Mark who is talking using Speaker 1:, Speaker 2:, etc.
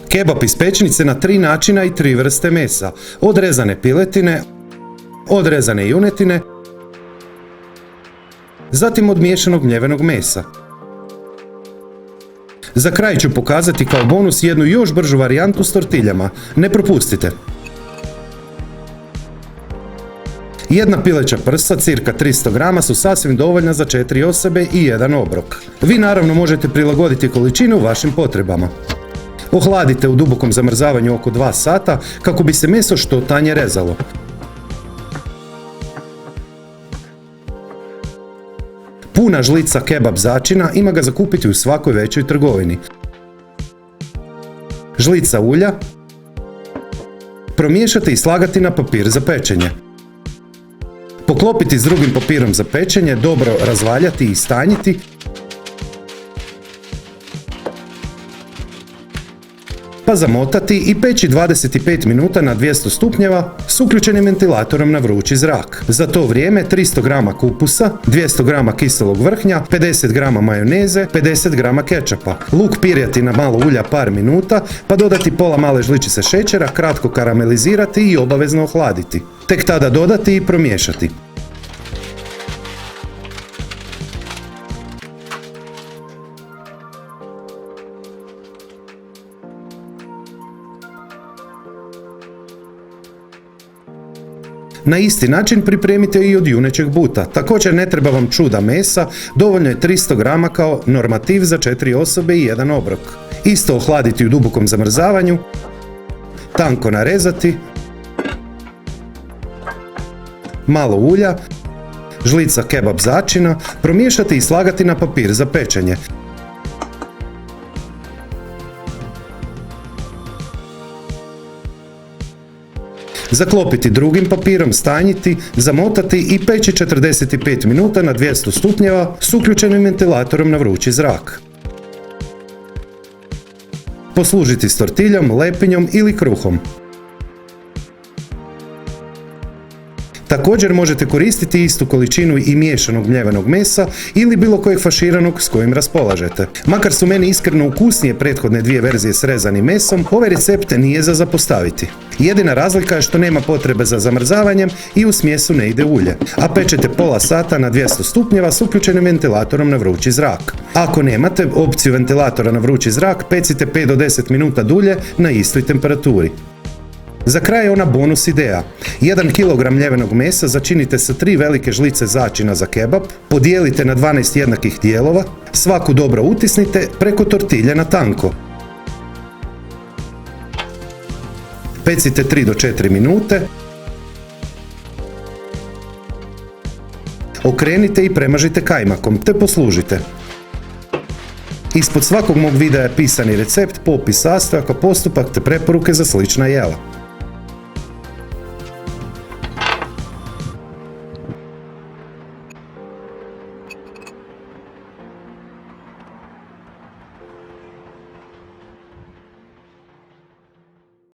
Speaker 1: Kebab iz pećnice na 3 načina i 3 vrste mesa. Od rezane piletine, od rezane junetine, zatim od miješanog mljevenog mesa. Za kraj ću pokazati kao bonus jednu još bržu varijantu s tortiljama. Ne propustite! Jedna pileća prsa, cirka 300 grama, su sasvim dovoljna za 4 osobe i jedan obrok. Vi naravno možete prilagoditi količinu vašim potrebama. Ohladite u dubokom zamrzavanju oko 2 sata kako bi se meso što tanje rezalo. Puna žlica kebab začina, ima ga za kupiti u svakoj većoj trgovini. Žlica ulja. Promiješati i slagati na papir za pečenje. Poklopiti s drugim papirom za pečenje, dobro razvaljati i stanjiti. Pa zamotati i peći 25 minuta na 200 stupnjeva s uključenim ventilatorom na vrući zrak. Za to vrijeme 300 g kupusa, 200 g kiselog vrhnja, 50 g majoneze, 50 g kečapa. Luk pirjati na malo ulja par minuta, pa dodati pola male žličice šećera, kratko karamelizirati i obavezno ohladiti. Tek tada dodati i promiješati. Na isti način pripremite i od junećeg buta. Također ne treba vam čuda mesa, dovoljno je 300 g kao normativ za 4 osobe i jedan obrok. Isto ohladiti u dubokom zamrzavanju, tanko narezati, malo ulja, žlica kebab začina, promiješati i slagati na papir za pečenje. Zaklopiti drugim papirom, stanjiti, zamotati i peći 45 minuta na 200 stupnjeva s uključenim ventilatorom na vrući zrak. Poslužiti s tortiljom, lepinjom ili kruhom. Također možete koristiti istu količinu i miješanog mljevenog mesa ili bilo kojeg faširanog s kojim raspolažete. Makar su meni iskreno ukusnije prethodne 2 verzije s rezanim mesom, ovaj recept nije za zapostaviti. Jedina razlika je što nema potrebe za zamrzavanjem i u smjesu ne ide ulje, a pečete pola sata na 200 stupnjeva s uključenim ventilatorom na vrući zrak. Ako nemate opciju ventilatora na vrući zrak, pecite 5 do 10 minuta dulje na istoj temperaturi. Za kraj je ona bonus ideja. 1 kg mljevenog mesa začinite sa 3 velike žlice začina za kebab, podijelite na 12 jednakih dijelova, svaku dobro utisnite preko tortilje na tanko. Pecite 3 do 4 minute. Okrenite i premažite kajmakom te poslužite. Ispod svakog mog videa je pisani recept, popis sastojaka, postupak te preporuke za slična jela.